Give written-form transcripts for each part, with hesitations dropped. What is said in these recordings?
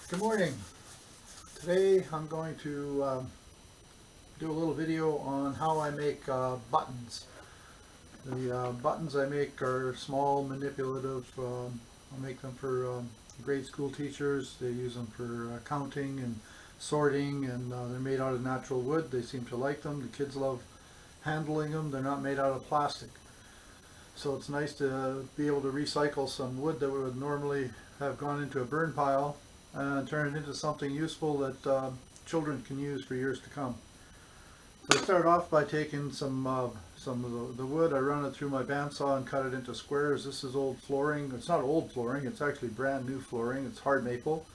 Good morning. Today I'm going to do a little video on how I make buttons. The buttons I make are small, manipulative. I make them for grade school teachers. They use them for counting and sorting, and they're made out of natural wood. They seem to like them. The kids love handling them. They're not made out of plastic. So it's nice to be able to recycle some wood that would normally have gone into a burn pile and turn it into something useful that children can use for years to come. So I start off by taking some of the wood. I run it through my bandsaw and cut it into squares. This is old flooring. It's not old flooring, it's actually brand new flooring. It's hard maple.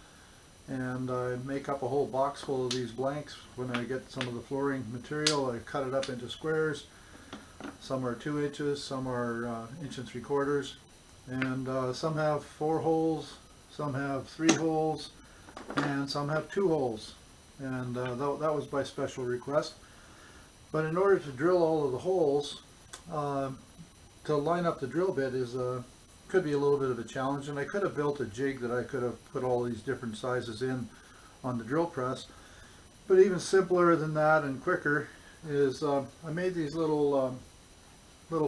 And I make up a whole box full of these blanks. When I get some of the flooring material, I cut it up into squares. Some are 2 inches, some are 1 3/4, and some have 4 holes, some have 3 holes, and some have 2 holes. And that was by special request. But in order to drill all of the holes, to line up the drill bit could be a little bit of a challenge. And I could have built a jig that I could have put all these different sizes in on the drill press. But even simpler than that and quicker is I made these little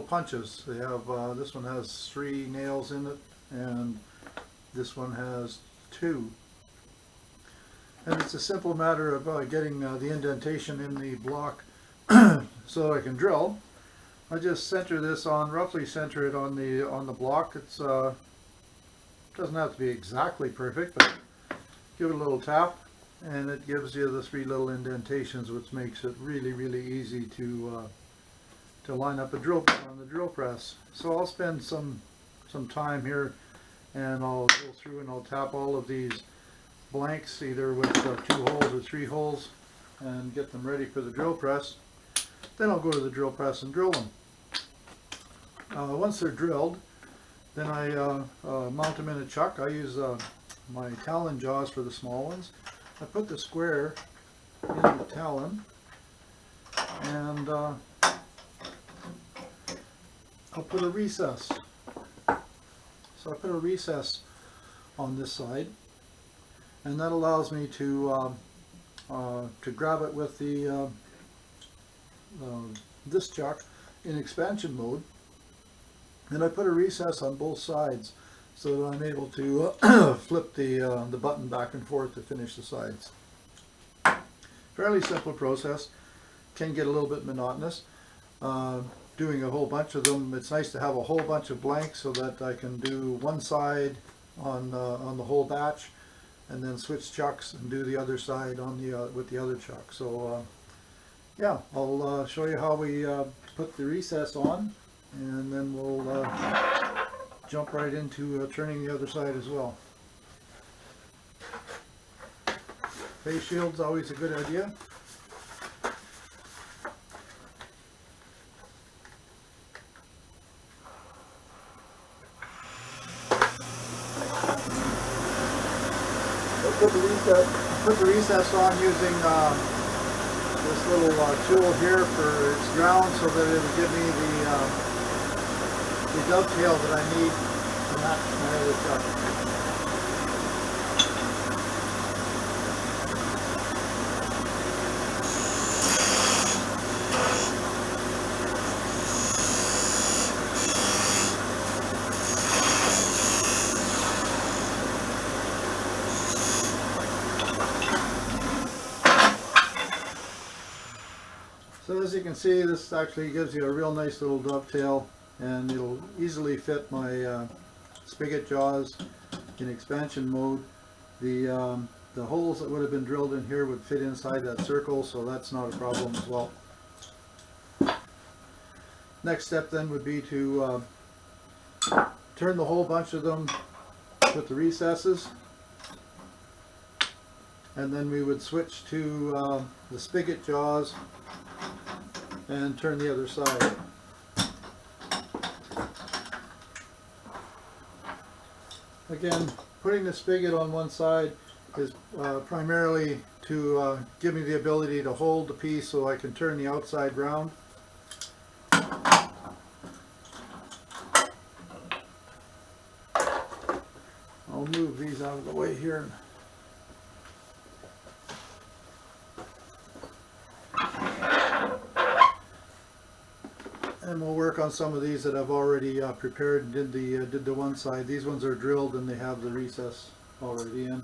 punches. They have this one has 3 nails in it, and this one has 2. And it's a simple matter of getting the indentation in the block so that I can drill. I just center this on, roughly center it on the block. It's doesn't have to be exactly perfect, but give it a little tap, and it gives you the 3 little indentations, which makes it really easy to line up a drill bit on the drill press. So I'll spend some time here, and I'll go through and I'll tap all of these blanks either with 2 holes or 3 holes and get them ready for the drill press. Then I'll go to the drill press and drill them. Once they're drilled, then I mount them in a chuck. I use my Talon jaws for the small ones. I put the square in the Talon, and I'll put a recess. So I put a recess on this side, and that allows me to grab it with the this chuck in expansion mode, and I put a recess on both sides so that I'm able to flip the button back and forth to finish the sides. Fairly simple process. Can get a little bit monotonous. Doing a whole bunch of them, it's nice to have a whole bunch of blanks so that I can do one side on the whole batch, and then switch chucks and do the other side on with the other chuck. So yeah, I'll show you how we put the recess on, and then we'll jump right into turning the other side as well. Face shield's always a good idea. Put the recess on using this little tool here for its ground, so that it will give me the dovetail that I need to match my other chuck. So as you can see, this actually gives you a real nice little dovetail, and it'll easily fit my spigot jaws in expansion mode. The holes that would have been drilled in here would fit inside that circle, so that's not a problem as well. Next step then would be to turn the whole bunch of them with the recesses, and then we would switch to the spigot jaws and turn the other side. Again, putting the spigot on one side is primarily to give me the ability to hold the piece so I can turn the outside round. I'll move these out of the way here. work on some of these that I've already prepared and did the one side. These ones are drilled and they have the recess already in.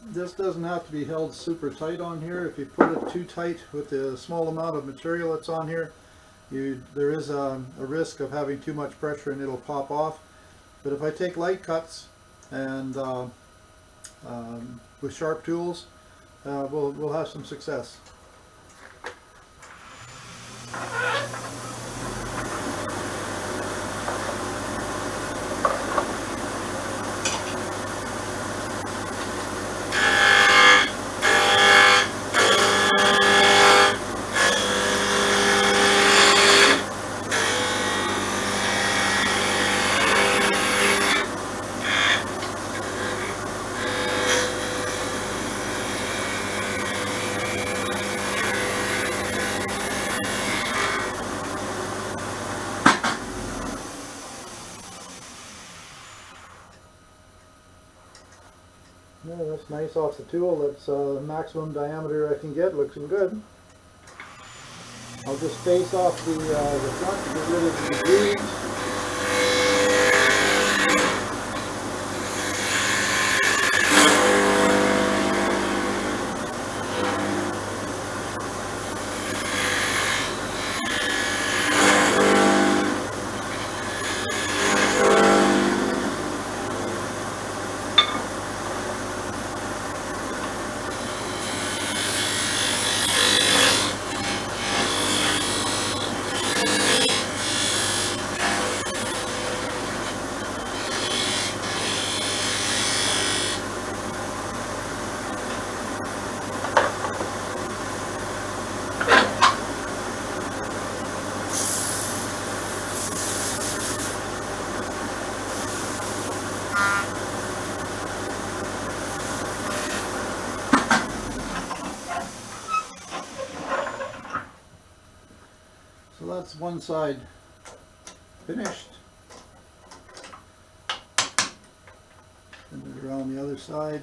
This doesn't have to be held super tight on here. If you put it too tight with the small amount of material that's on here, there is a risk of having too much pressure and it'll pop off. But if I take light cuts and with sharp tools, we'll have some success. Yeah, that's nice off the tool. That's the maximum diameter I can get. Looks good. I'll just face off the front to get rid of the grooves. So that's one side finished. And around the other side.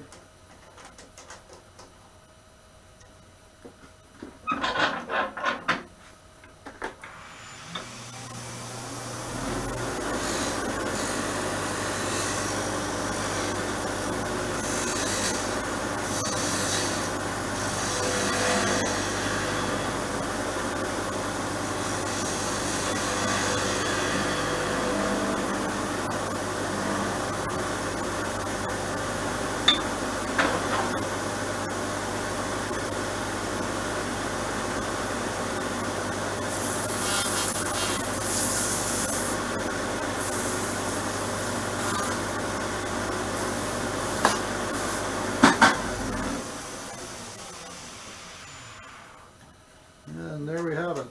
And there we have it.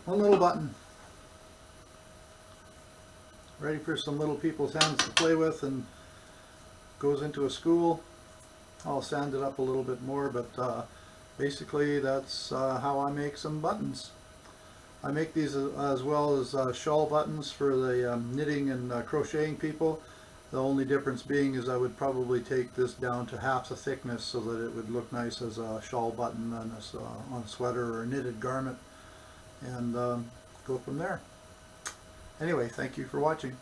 One little button. Ready for some little people's hands to play with, and goes into a school. I'll sand it up a little bit more, but basically that's how I make some buttons. I make these as well as shawl buttons for the knitting and crocheting people. The only difference being is I would probably take this down to half the thickness so that it would look nice as a shawl button on a sweater or a knitted garment, and go from there. Anyway, thank you for watching.